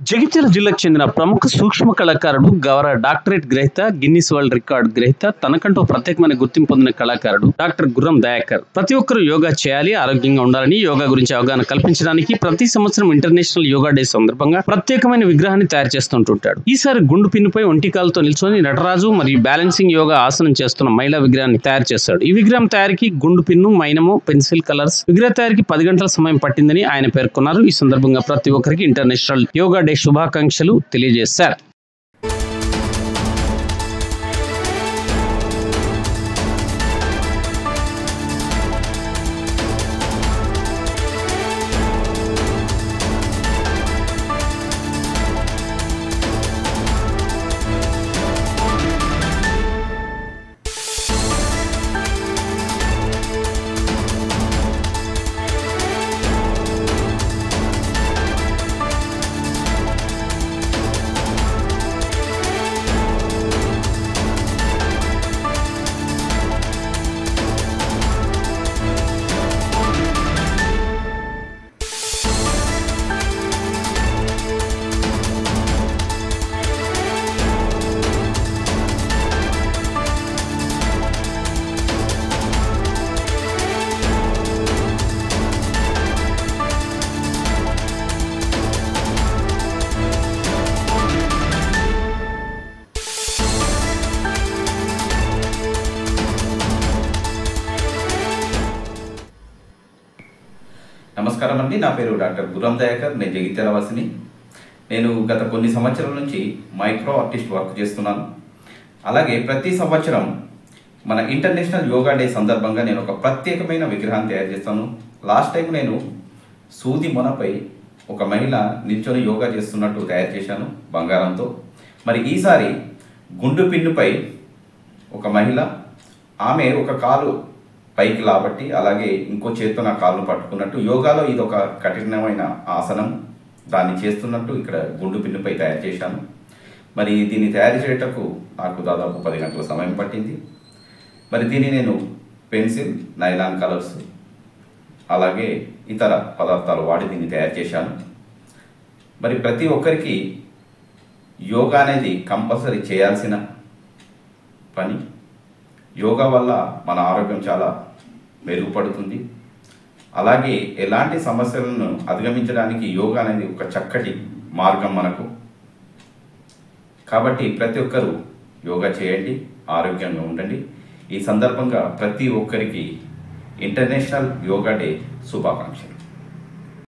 జగిత్యాల జిల్లాకు చెందిన ప్రముఖ సూక్ష్మ కళాకారుడు, గౌరవ డాక్టరేట్ గ్రహీత, గిన్నిస్ వరల్డ్ రికార్డ్ గ్రహీత, తనకంటూ ప్రత్యేకమైన గుర్తింపు పొందిన కళాకారుడు డాక్టర్ గుర్రం దయాకర్. ప్రతి ఒక్కరూ యోగా చేయాలి, ఆరోగ్యంగా ఉండాలని, యోగా గురించి అవగాహన కల్పించడానికి ప్రతి సంవత్సరం ఇంటర్నేషనల్ యోగా డే సందర్భంగా ప్రత్యేకమైన విగ్రహాన్ని తయారు చేస్తుంటాడు. ఈసారి గుండు పిన్నుపై ఒంటి కాలుతో నిల్చొని నటరాజు మరియు బ్యాలెన్సింగ్ యోగా ఆసనం చేస్తున్న మహిళా విగ్రహాన్ని తయారు చేస్తాడు. ఈ విగ్రహం తయారీకి గుండు పిన్ను, మైనము, పెన్సిల్ కలర్స్ విగ్రహ తయారీకి 10 గంటల సమయం పట్టిందని ఆయన పేర్కొన్నారు. ఈ సందర్భంగా ప్రతి ఒక్కరికి ఇంటర్నేషనల్ యోగా డే శుభాకాంక్షలు తెలియజేశారు. నమస్కారం అండి. నా పేరు డాక్టర్ గుర్రం దయాకర్. నేను జగిత్యాల వాసిని. నేను గత కొన్ని సంవత్సరాల నుంచి మైక్రో ఆర్టిస్ట్ వర్క్ చేస్తున్నాను. అలాగే ప్రతి సంవత్సరం మన ఇంటర్నేషనల్ యోగా డే సందర్భంగా నేను ఒక ప్రత్యేకమైన విగ్రహాన్ని తయారు చేస్తాను. లాస్ట్ టైం నేను సూది మొనపై ఒక మహిళ నిల్చొని యోగా చేస్తున్నట్టు తయారు చేశాను బంగారంతో. మరి ఈసారి గుండు పిన్నుపై ఒక మహిళ, ఆమె ఒక కాలు పైకి లాబట్టి అలాగే ఇంకో చేత్తో నా కాళ్ళను పట్టుకున్నట్టు, యోగాలో ఇది ఒక కఠినమైన ఆసనం, దాన్ని చేస్తున్నట్టు ఇక్కడ గుండు పిన్నుపై తయారు చేశాను. మరి దీన్ని తయారు చేయటకు నాకు దాదాపు 10 గంటల సమయం పట్టింది. మరి దీన్ని నేను పెన్సిల్, నైలాన్ కలర్స్ అలాగే ఇతర పదార్థాలు వాడి దీన్ని తయారు చేశాను. మరి ప్రతి ఒక్కరికి యోగా అనేది కంపల్సరీ చేయాల్సిన పని. యోగా వల్ల మన ఆరోగ్యం చాలా మెరుగుపడుతుంది. అలాగే ఎలాంటి సమస్యలను అధిగమించడానికి యోగా అనేది ఒక చక్కటి మార్గం మనకు. కాబట్టి ప్రతి ఒక్కరూ యోగా చేయండి, ఆరోగ్యంగా ఉండండి. ఈ సందర్భంగా ప్రతి ఒక్కరికి ఇంటర్నేషనల్ యోగా డే శుభాకాంక్షలు.